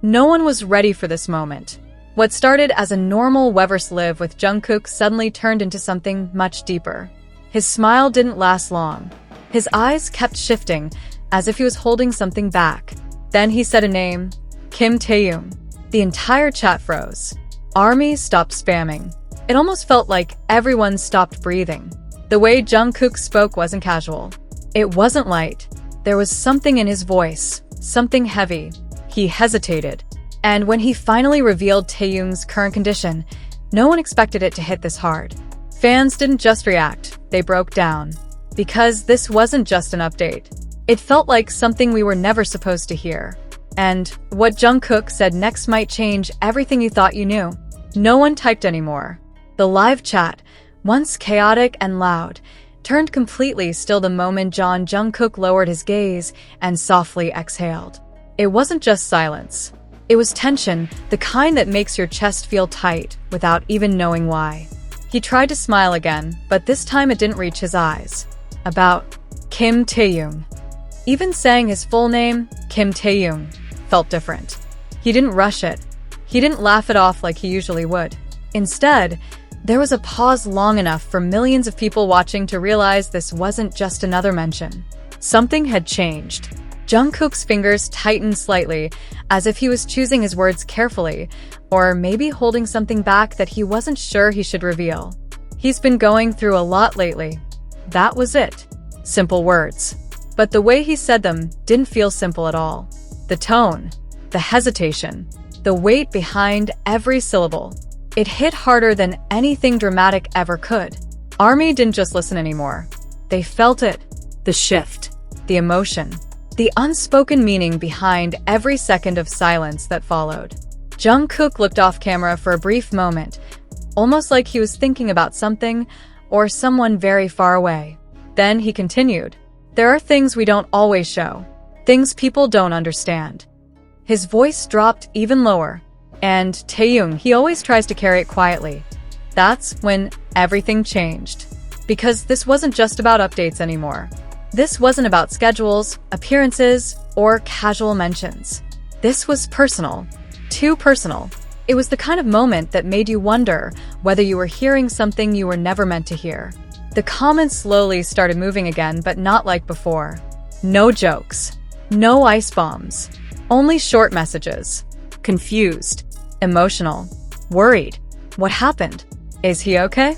No one was ready for this moment. What started as a normal Weverse live with Jungkook suddenly turned into something much deeper. His smile didn't last long. His eyes kept shifting, as if he was holding something back. Then he said a name, Kim Taehyung. The entire chat froze. ARMY stopped spamming. It almost felt like everyone stopped breathing. The way Jungkook spoke wasn't casual. It wasn't light. There was something in his voice, something heavy. He hesitated. And when he finally revealed Taehyung's current condition, no one expected it to hit this hard. Fans didn't just react, they broke down. Because this wasn't just an update. It felt like something we were never supposed to hear. And what Jungkook said next might change everything you thought you knew. No one typed anymore. The live chat, once chaotic and loud, turned completely still the moment Jungkook lowered his gaze and softly exhaled. It wasn't just silence. It was tension, the kind that makes your chest feel tight without even knowing why. He tried to smile again, but this time it didn't reach his eyes. About Kim Taehyung. Even saying his full name, Kim Taehyung, felt different. He didn't rush it. He didn't laugh it off like he usually would. Instead, there was a pause long enough for millions of people watching to realize this wasn't just another mention. Something had changed. Jungkook's fingers tightened slightly, as if he was choosing his words carefully, or maybe holding something back that he wasn't sure he should reveal. He's been going through a lot lately. That was it. Simple words. But the way he said them didn't feel simple at all. The tone, the hesitation, the weight behind every syllable. It hit harder than anything dramatic ever could. ARMY didn't just listen anymore. They felt it. The shift, the emotion, the unspoken meaning behind every second of silence that followed. Jungkook looked off camera for a brief moment, almost like he was thinking about something or someone very far away. Then he continued, "There are things we don't always show, things people don't understand." His voice dropped even lower. And Taehyung, he always tries to carry it quietly. That's when everything changed. Because this wasn't just about updates anymore. This wasn't about schedules, appearances, or casual mentions. This was personal. Too personal. It was the kind of moment that made you wonder whether you were hearing something you were never meant to hear. The comments slowly started moving again, but not like before. No jokes. No ice bombs. Only short messages. Confused. Emotional. Worried. What happened? Is he okay?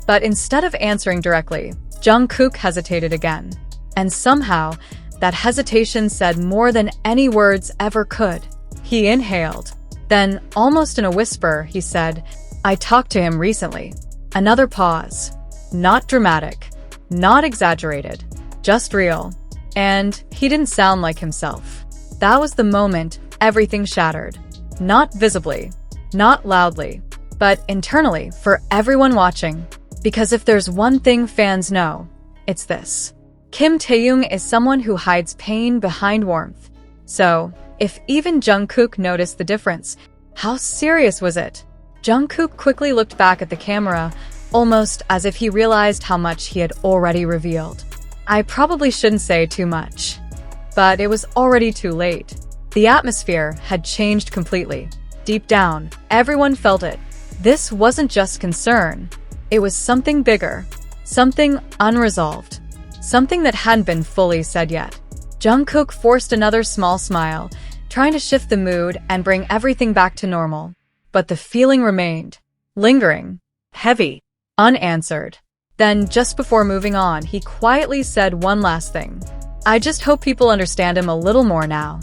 But instead of answering directly, Jungkook hesitated again. And somehow, that hesitation said more than any words ever could. He inhaled. Then, almost in a whisper, he said, "I talked to him recently." Another pause. Not dramatic. Not exaggerated. Just real. And he didn't sound like himself. That was the moment everything shattered. Not visibly, not loudly, but internally for everyone watching. Because if there's one thing fans know, it's this. Kim Taehyung is someone who hides pain behind warmth. So, if even Jungkook noticed the difference, how serious was it? Jungkook quickly looked back at the camera, almost as if he realized how much he had already revealed. I probably shouldn't say too much. But it was already too late. The atmosphere had changed completely. Deep down, everyone felt it. This wasn't just concern. It was something bigger. Something unresolved. Something that hadn't been fully said yet. Jungkook forced another small smile, trying to shift the mood and bring everything back to normal. But the feeling remained. Lingering. Heavy. Unanswered. Then, just before moving on, he quietly said one last thing. "I just hope people understand him a little more now."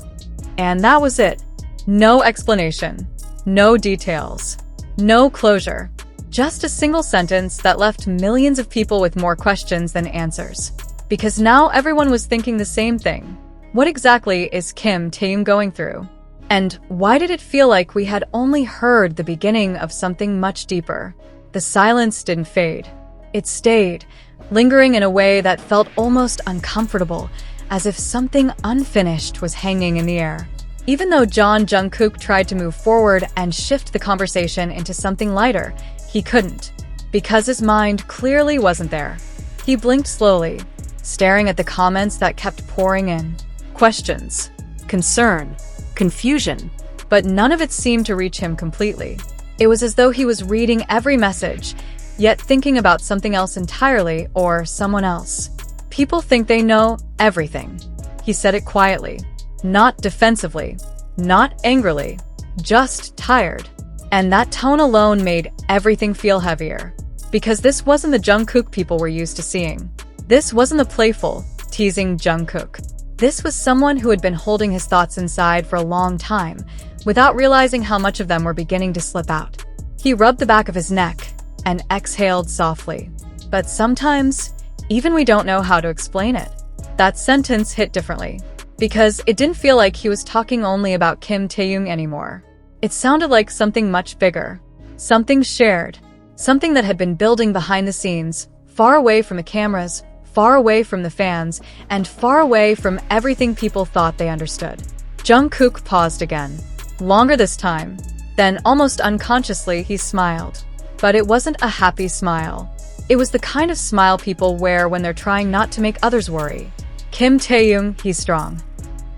And that was it. No explanation. No details. No closure. Just a single sentence that left millions of people with more questions than answers. Because now everyone was thinking the same thing. What exactly is Kim Taehyung going through? And why did it feel like we had only heard the beginning of something much deeper? The silence didn't fade. It stayed, lingering in a way that felt almost uncomfortable, as if something unfinished was hanging in the air. Even though Jungkook tried to move forward and shift the conversation into something lighter, he couldn't, because his mind clearly wasn't there. He blinked slowly, staring at the comments that kept pouring in. Questions, concern, confusion, but none of it seemed to reach him completely. It was as though he was reading every message, yet thinking about something else entirely or someone else. People think they know everything. He said it quietly, not defensively, not angrily, just tired. And that tone alone made everything feel heavier. Because this wasn't the Jungkook people were used to seeing. This wasn't the playful, teasing Jungkook. This was someone who had been holding his thoughts inside for a long time, without realizing how much of them were beginning to slip out. He rubbed the back of his neck and exhaled softly. But sometimes, even we don't know how to explain it. That sentence hit differently, because it didn't feel like he was talking only about Kim Taehyung anymore. It sounded like something much bigger, something shared, something that had been building behind the scenes, far away from the cameras, far away from the fans, and far away from everything people thought they understood. Jungkook paused again, longer this time. Then, almost unconsciously, he smiled. But it wasn't a happy smile. It was the kind of smile people wear when they're trying not to make others worry. Kim Taehyung, he's strong.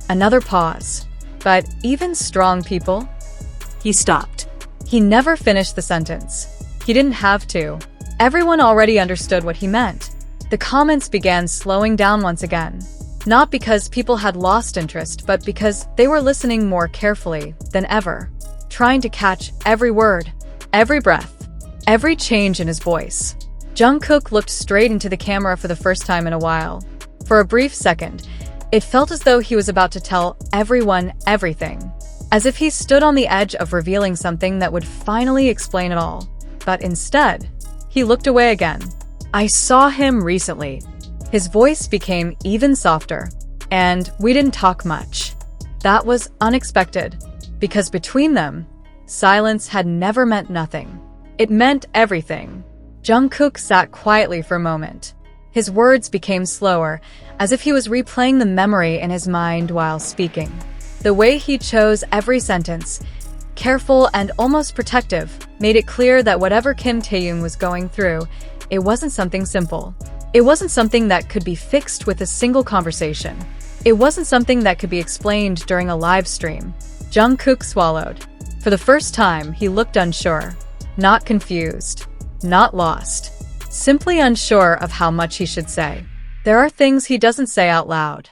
Another pause. But even strong people? He stopped. He never finished the sentence. He didn't have to. Everyone already understood what he meant. The comments began slowing down once again. Not because people had lost interest, but because they were listening more carefully than ever, trying to catch every word, every breath, every change in his voice. Jungkook looked straight into the camera for the first time in a while. For a brief second, it felt as though he was about to tell everyone everything, as if he stood on the edge of revealing something that would finally explain it all. But instead, he looked away again. I saw him recently. His voice became even softer, and we didn't talk much. That was unexpected, because between them, silence had never meant nothing. It meant everything. Jungkook sat quietly for a moment. His words became slower, as if he was replaying the memory in his mind while speaking. The way he chose every sentence, careful and almost protective, made it clear that whatever Kim Taehyung was going through, it wasn't something simple. It wasn't something that could be fixed with a single conversation. It wasn't something that could be explained during a live stream. Jungkook swallowed. For the first time, he looked unsure. Not confused. Not lost. Simply unsure of how much he should say. There are things he doesn't say out loud.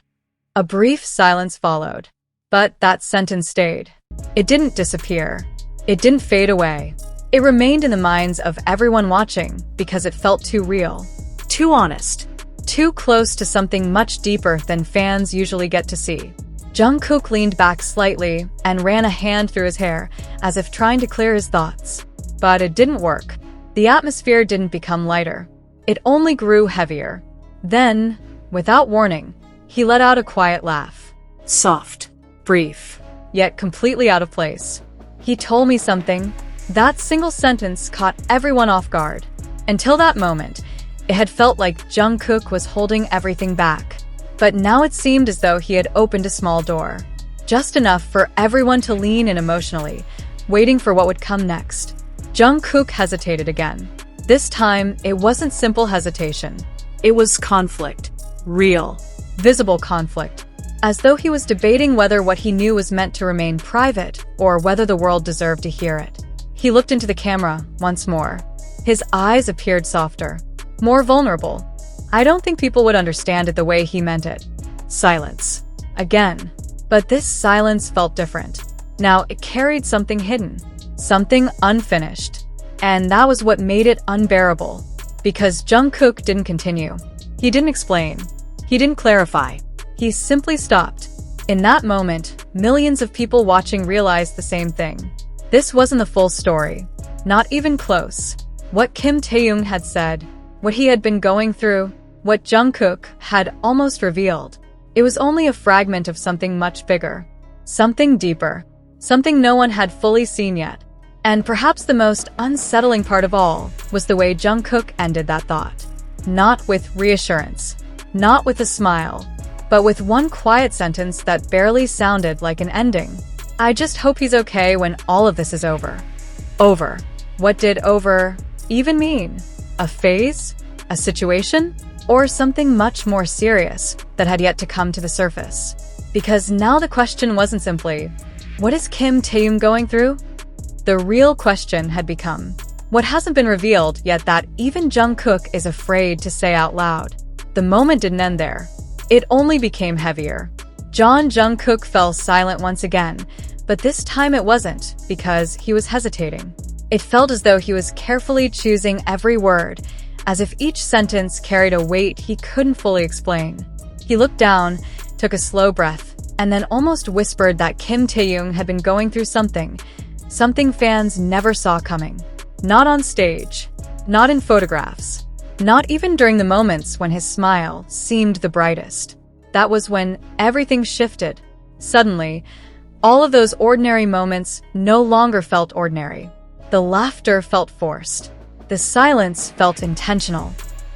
A brief silence followed. But that sentence stayed. It didn't disappear. It didn't fade away. It remained in the minds of everyone watching because it felt too real, too honest, too close to something much deeper than fans usually get to see. Jungkook leaned back slightly and ran a hand through his hair, as if trying to clear his thoughts. But it didn't work. The atmosphere didn't become lighter. It only grew heavier. Then, without warning, he let out a quiet laugh. Soft, brief, yet completely out of place. He told me something. That single sentence caught everyone off guard. Until that moment, it had felt like Jungkook was holding everything back. But now it seemed as though he had opened a small door. Just enough for everyone to lean in emotionally, waiting for what would come next. Jungkook hesitated again. This time, it wasn't simple hesitation. It was conflict. Real, visible conflict. As though he was debating whether what he knew was meant to remain private or whether the world deserved to hear it. He looked into the camera once more. His eyes appeared softer, more vulnerable. I don't think people would understand it the way he meant it. Silence. Again. But this silence felt different. Now it carried something hidden, something unfinished. And that was what made it unbearable. Because Jungkook didn't continue. He didn't explain. He didn't clarify. He simply stopped. In that moment, millions of people watching realized the same thing. This wasn't the full story. Not even close. What Kim Taehyung had said, what he had been going through, what Jungkook had almost revealed. It was only a fragment of something much bigger. Something deeper. Something no one had fully seen yet. And perhaps the most unsettling part of all was the way Jungkook ended that thought. Not with reassurance. Not with a smile. But with one quiet sentence that barely sounded like an ending. I just hope he's okay when all of this is over. Over. What did over even mean? A phase? A situation? Or something much more serious that had yet to come to the surface? Because now the question wasn't simply, What is Kim Taehyung going through? The real question had become what hasn't been revealed yet that even Jungkook is afraid to say out loud. The moment didn't end there. It only became heavier. Jungkook fell silent once again, but this time it wasn't because he was hesitating. It felt as though he was carefully choosing every word, as if each sentence carried a weight he couldn't fully explain. He looked down, took a slow breath, and then almost whispered that Kim Taehyung had been going through something fans never saw coming. Not on stage, not in photographs, not even during the moments when his smile seemed the brightest. That was when everything shifted. Suddenly, all of those ordinary moments no longer felt ordinary. The laughter felt forced. The silence felt intentional.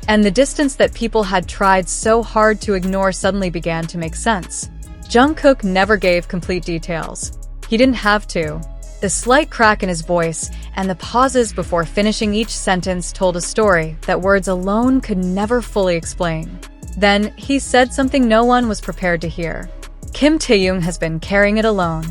And the distance that people had tried so hard to ignore suddenly began to make sense. Jungkook never gave complete details. He didn't have to. The slight crack in his voice and the pauses before finishing each sentence told a story that words alone could never fully explain. Then he said something no one was prepared to hear. Kim Taehyung has been carrying it alone.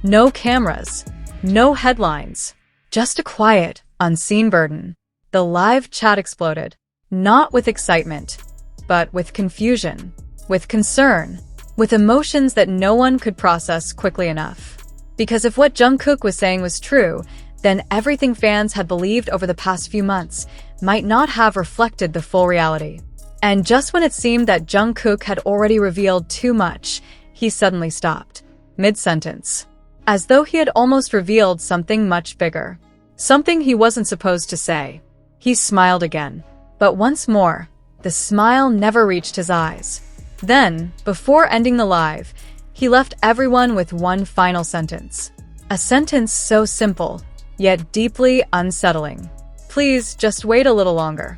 No cameras, no headlines, just a quiet, unseen burden. The live chat exploded, not with excitement, but with confusion, with concern, with emotions that no one could process quickly enough. Because if what Jungkook was saying was true, then everything fans had believed over the past few months might not have reflected the full reality. And just when it seemed that Jungkook had already revealed too much, he suddenly stopped, mid-sentence, as though he had almost revealed something much bigger, something he wasn't supposed to say. He smiled again, but once more, the smile never reached his eyes. Then, before ending the live, he left everyone with one final sentence. A sentence so simple, yet deeply unsettling. Please just wait a little longer.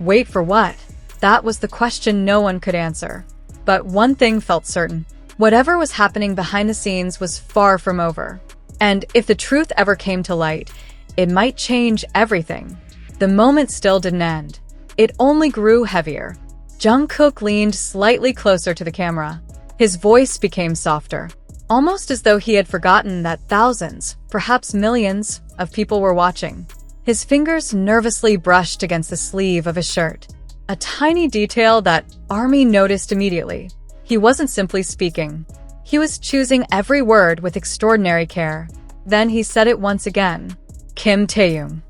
Wait for what? That was the question no one could answer. But one thing felt certain. Whatever was happening behind the scenes was far from over. And if the truth ever came to light, it might change everything. The moment still didn't end. It only grew heavier. Jungkook leaned slightly closer to the camera. His voice became softer, almost as though he had forgotten that thousands, perhaps millions, of people were watching. His fingers nervously brushed against the sleeve of his shirt. A tiny detail that ARMY noticed immediately. He wasn't simply speaking. He was choosing every word with extraordinary care. Then he said it once again. Kim Taehyung.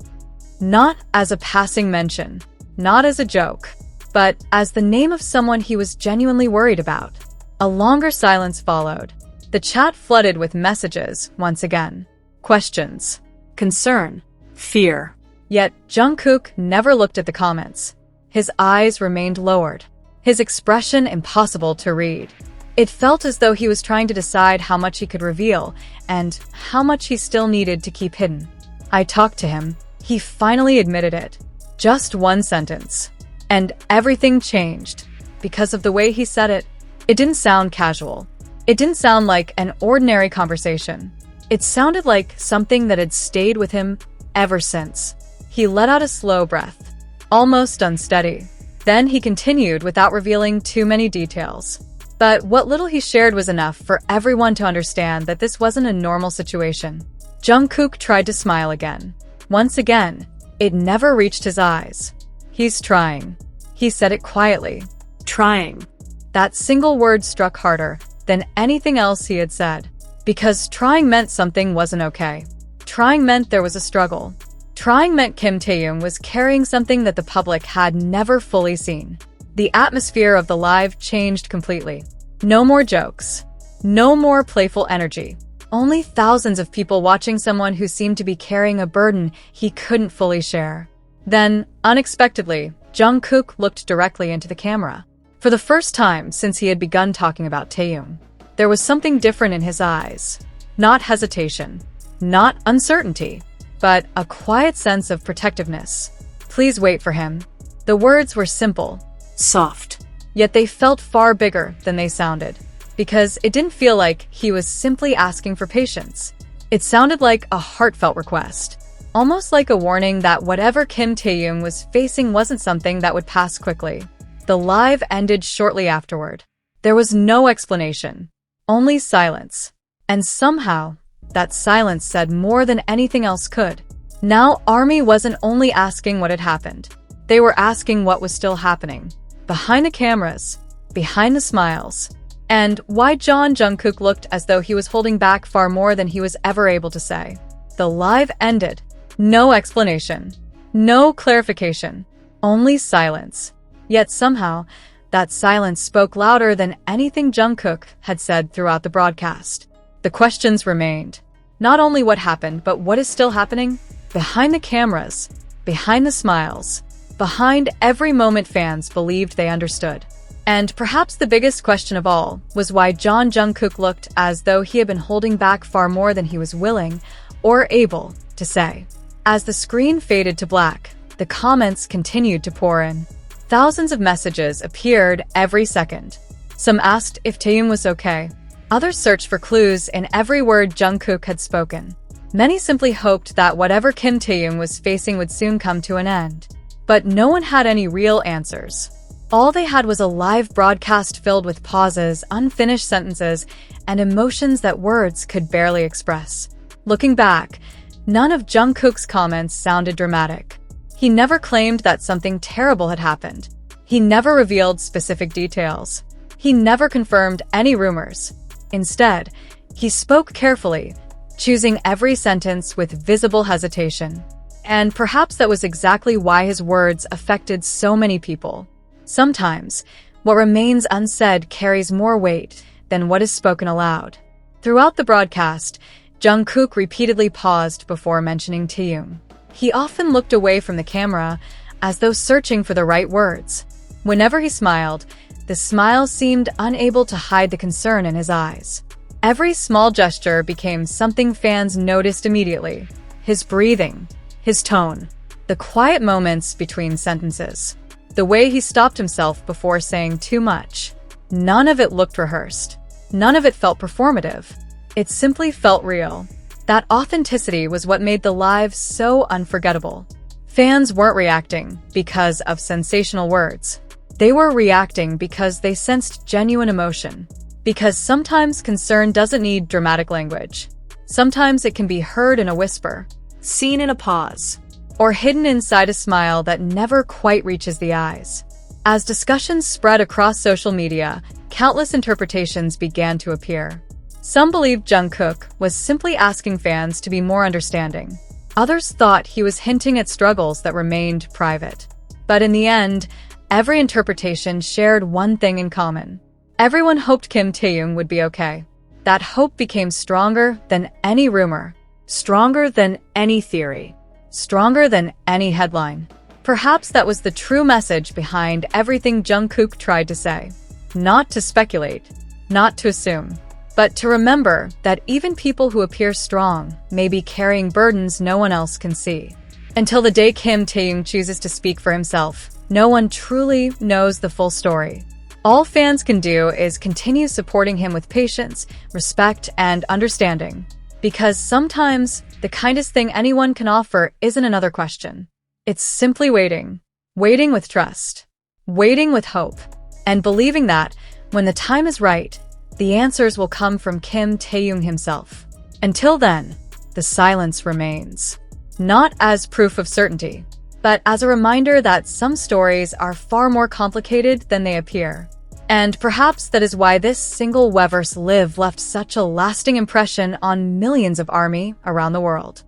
Not as a passing mention, not as a joke, but as the name of someone he was genuinely worried about. A longer silence followed. The chat flooded with messages once again. Questions, concern, fear. Yet Jungkook never looked at the comments. His eyes remained lowered, his expression impossible to read. It felt as though he was trying to decide how much he could reveal and how much he still needed to keep hidden. I talked to him. He finally admitted it. Just one sentence. And everything changed. Because of the way he said it, it didn't sound casual. It didn't sound like an ordinary conversation. It sounded like something that had stayed with him ever since. He let out a slow breath, almost unsteady. Then he continued without revealing too many details. But what little he shared was enough for everyone to understand that this wasn't a normal situation. Jungkook tried to smile again. Once again, it never reached his eyes. He's trying. He said it quietly. Trying. That single word struck harder than anything else he had said. Because trying meant something wasn't okay. Trying meant there was a struggle. Trying meant Kim Taehyung was carrying something that the public had never fully seen. The atmosphere of the live changed completely. No more jokes. No more playful energy. Only thousands of people watching someone who seemed to be carrying a burden he couldn't fully share. Then, unexpectedly, Jungkook looked directly into the camera. For the first time since he had begun talking about Taehyung, there was something different in his eyes. Not hesitation, not uncertainty, but a quiet sense of protectiveness. Please wait for him. The words were simple, soft, yet they felt far bigger than they sounded. Because it didn't feel like he was simply asking for patience. It sounded like a heartfelt request. Almost like a warning that whatever Kim Taehyung was facing wasn't something that would pass quickly. The live ended shortly afterward. There was no explanation. Only silence. And somehow, that silence said more than anything else could. Now, ARMY wasn't only asking what had happened. They were asking what was still happening. Behind the cameras, behind the smiles, and why Jungkook looked as though he was holding back far more than he was ever able to say. The live ended. No explanation. No clarification. Only silence. Yet somehow, that silence spoke louder than anything Jungkook had said throughout the broadcast. The questions remained. Not only what happened, but what is still happening? Behind the cameras, behind the smiles, behind every moment fans believed they understood. And perhaps the biggest question of all was why Jungkook looked as though he had been holding back far more than he was willing or able to say. As the screen faded to black, the comments continued to pour in. Thousands of messages appeared every second. Some asked if Taehyung was okay. Others searched for clues in every word Jungkook had spoken. Many simply hoped that whatever Kim Taehyung was facing would soon come to an end. But no one had any real answers. All they had was a live broadcast filled with pauses, unfinished sentences, and emotions that words could barely express. Looking back, none of Jungkook's comments sounded dramatic. He never claimed that something terrible had happened. He never revealed specific details. He never confirmed any rumors. Instead, he spoke carefully, choosing every sentence with visible hesitation. And perhaps that was exactly why his words affected so many people. Sometimes, what remains unsaid carries more weight than what is spoken aloud. Throughout the broadcast, Jungkook repeatedly paused before mentioning Taehyung. He often looked away from the camera, as though searching for the right words. Whenever he smiled, the smile seemed unable to hide the concern in his eyes. Every small gesture became something fans noticed immediately. His breathing, his tone, the quiet moments between sentences. The way he stopped himself before saying too much. None of it looked rehearsed. None of it felt performative. It simply felt real. That authenticity was what made the live so unforgettable. Fans weren't reacting because of sensational words. They were reacting because they sensed genuine emotion. Because sometimes concern doesn't need dramatic language. Sometimes it can be heard in a whisper, seen in a pause, or hidden inside a smile that never quite reaches the eyes. As discussions spread across social media, countless interpretations began to appear. Some believed Jungkook was simply asking fans to be more understanding. Others thought he was hinting at struggles that remained private. But in the end, every interpretation shared one thing in common. Everyone hoped Kim Taehyung would be okay. That hope became stronger than any rumor, stronger than any theory, stronger than any headline. Perhaps that was the true message behind everything Jungkook tried to say. Not to speculate, not to assume, but to remember that even people who appear strong may be carrying burdens no one else can see. Until the day Kim Taehyung chooses to speak for himself, no one truly knows the full story. All fans can do is continue supporting him with patience, respect, and understanding. Because sometimes, the kindest thing anyone can offer isn't another question. It's simply waiting. Waiting with trust. Waiting with hope. And believing that, when the time is right, the answers will come from Kim Taehyung himself. Until then, the silence remains. Not as proof of certainty, but as a reminder that some stories are far more complicated than they appear. And perhaps that is why this single Weverse live left such a lasting impression on millions of ARMY around the world.